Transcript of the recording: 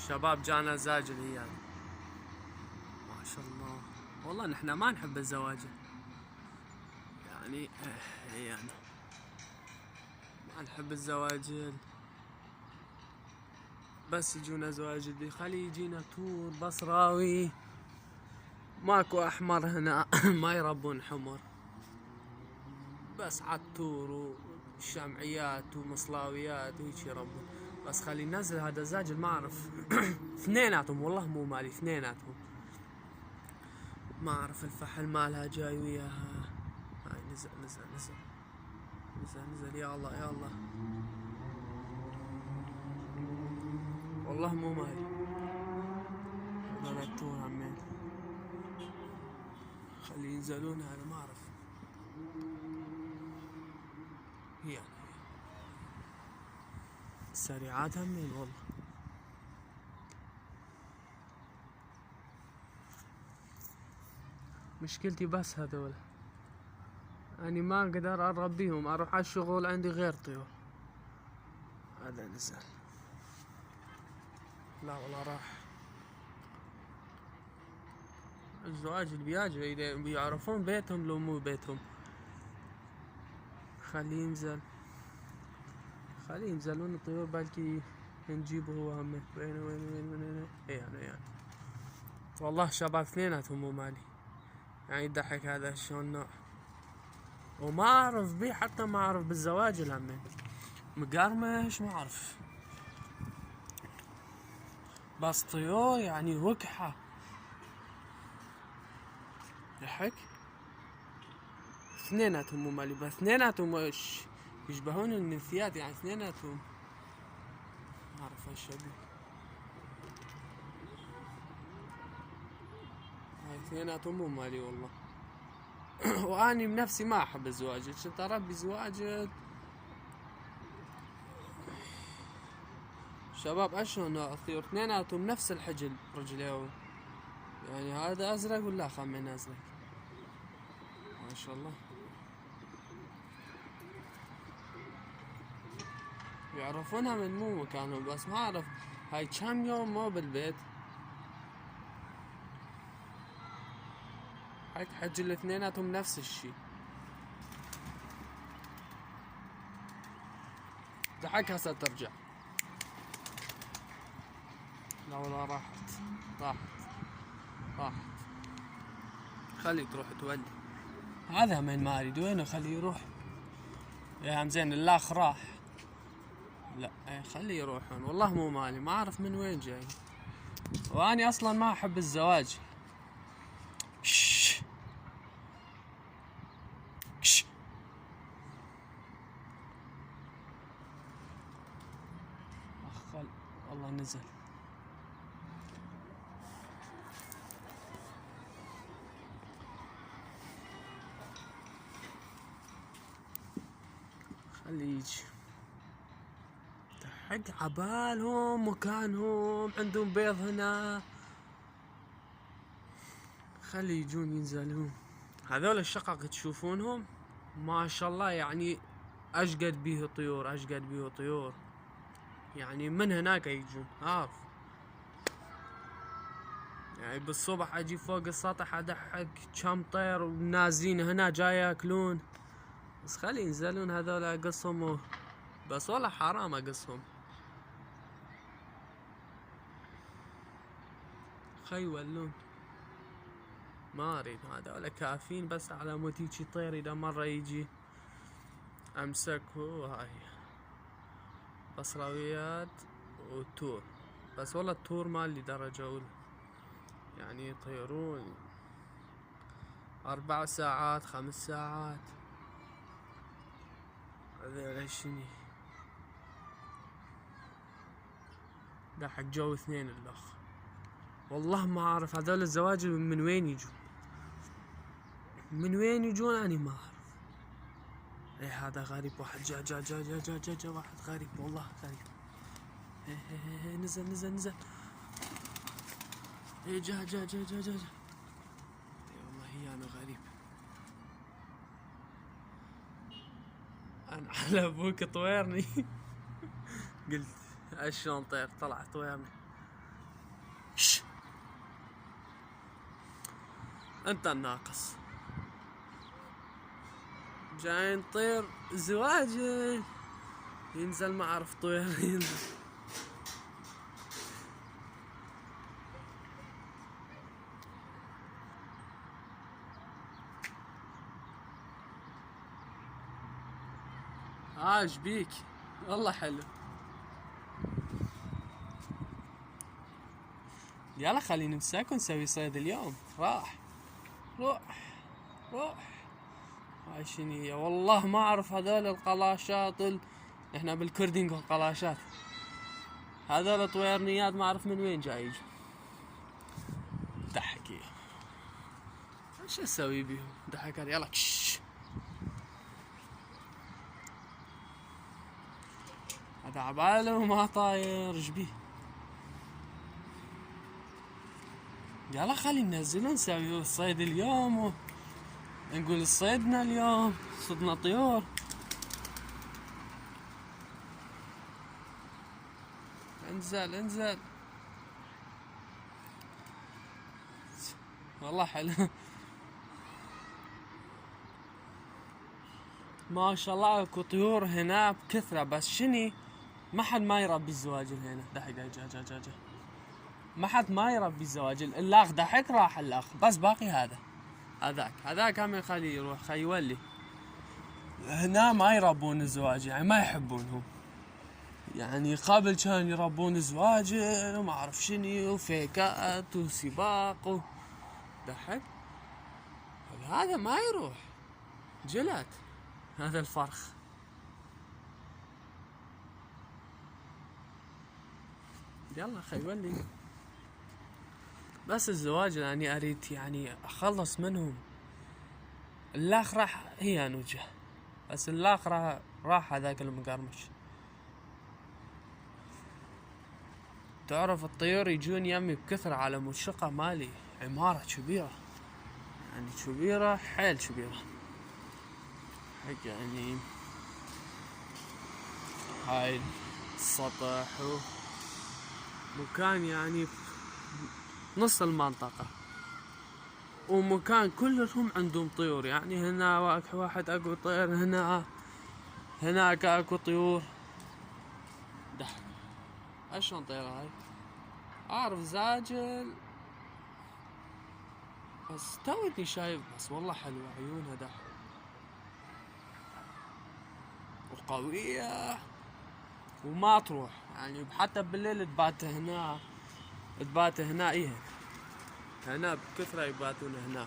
شباب جانا زاجل يعني. ما شاء الله. والله نحن ما نحب الزواج يعني يعني ما نحب الزواجل، بس يجونا زواجل دي خلي يجينا تور بصراوي. ماكو احمر هنا ما يربون حمر، بس عالتور وشمعيات ومصلاويات وهيك يربون. بس خلي ينزل هذا الزاجل ما اعرف اثنيناتهم والله مو مالي، اثنيناتهم ما اعرف الفحل مالها جاي وياها. هاي نزل نزل نزل نزل نزل، يا الله يا الله، والله مو مالي هذول التور عمين. خلي ينزلون انا ما اعرف يعني سريعات همين والله. مشكلتي بس هذول، اني ما اقدر اربيهم، اروح على الشغل عندي غير طيور. هذا نزل، لا والله راح. الزواج اللي بيجي اذا بيعرفون بيتهم لو مو بيتهم. خليه ينزل، خليه ينزلون الطيور بلكي نجيبه هو هم. وين يعني والله شباب اثنيناتهم مو مالي يعني. يضحك هذا شلون نوع، وما اعرف بيه حتى، ما اعرف بالزواج الهمين مقرمش ما اعرف، بس طيور يعني وكحة. ضحك اثنيناتهم مو مالي، بس اثنيناتهم يشبهون النثيات يعني اثنيناتهم ما اعرف ايش ابي. هاي اثنيناتهم مو مالي والله واني بنفسي ما احب الزواج، كنت اربي زواج شباب اشون الطيور اثنيناتهم نفس الحجل رجليهم يعني. هذا ازرق ولا خمين ازرق ما شاء الله. يعرفونها من مو مكانهم، بس ما اعرف هاي كم يوم مو بالبيت. هاي حجل اثنيناتهم نفس الشي. ضحك هسه ترجع. لا والله راحت راحت راحت. خليك تروح تولي. هذا من ما اريد وينه، خليه يروح يا عم زين. الاخ راح، لا خليه يروحون والله مو مالي، ما اعرف من وين جاي. واني اصلا ما احب الزواج. والله نزل. خليه يجي. حق عبالهم مكانهم، عندهم بيض هنا. خلي يجون ينزلون. هذول الشقق تشوفونهم ما شاء الله يعني، اشقد بيه طيور، اشقد بيه طيور يعني. من هناك يجون عارف يعني. بالصبح اجي فوق السطح ادحك كم طير ونازلين هنا جاي ياكلون. بس خلي ينزلون هذول اقصهم بس والله حرام اقصهم. خي يولون ما اريد هذول كافين، بس على مود هيجي طير اذا مرة يجي امسكه. هاي بصراويات وتور، بس والله التور مالي درجة اولى يعني. يطيرون 4 ساعات 5 ساعات. هذول شني ضحك جو اثنين الاخ. والله ما اعرف هذول الزواج من وين يجون، من وين يجون اني ما اعرف. ايه هذا غريب، واحد جا واحد غريب والله غريب. ايه نزل نزل نزل. ايه جا ايه والله هي انا غريب. انا على ابوك طويرني قلت اشلون طير طلع طويرني. انت الناقص. جاي نطير زواجل ينزل، ما اعرف طير ينزل. ايش بيك؟ والله حلو. يلا خلينا نمسك ونسوي صيد اليوم. روح روح. هاي شنو هي؟ والله ما اعرف هذول القلاشات احنا بالكردي نقول قلاشات. هذول طويرنيات ما اعرف من وين جاي. ضحكي ايش اسوي بيهم؟ ضحك. يلا كش. هذا عباله وما طاير. ايش بيه؟ يلا خلينا ننزل ونسوي الصيد اليوم نقول صيدنا اليوم، صدنا طيور. انزل والله حلو. ما شاء الله اكو طيور هنا بكثرة، بس شني ما حد ما يربي الزواجل هنا. دحك ما حد ما يربي الزواجل. اللاخ دحك راح اللاخ، بس باقي هذاك هم يخليه يروح يولي. هنا ما يربون الزواجل، يعني ما يحبونهم. يعني قبل كان يربون زواجل وما اعرف شني وفيكات وسباق ضحك. هذا ما يروح جلت. هذا الفرخ. يلا خيولي. بس الزواج يعني اريد يعني اخلص منهم. اللاخ راح هي نوجه، بس اللاخ راح هذاك المقرمش. تعرف الطيور يجون يمي بكثرة على مشقة مالي. عمارة كبيرة، يعني كبيرة حيل كبيرة. يعني هاي السطح مكان يعني نص المنطقة، ومكان كلهم عندهم طيور. يعني هنا واحد اكو طير، هناك اكو طيور. ضحك. اشلون طير هاي؟ اعرف زاجل بس توتني شايف، بس والله حلوة عيونها ضحك وقوية وما تروح. يعني حتى بالليل تبات هنا. هنا بكثرة يباتون هنا.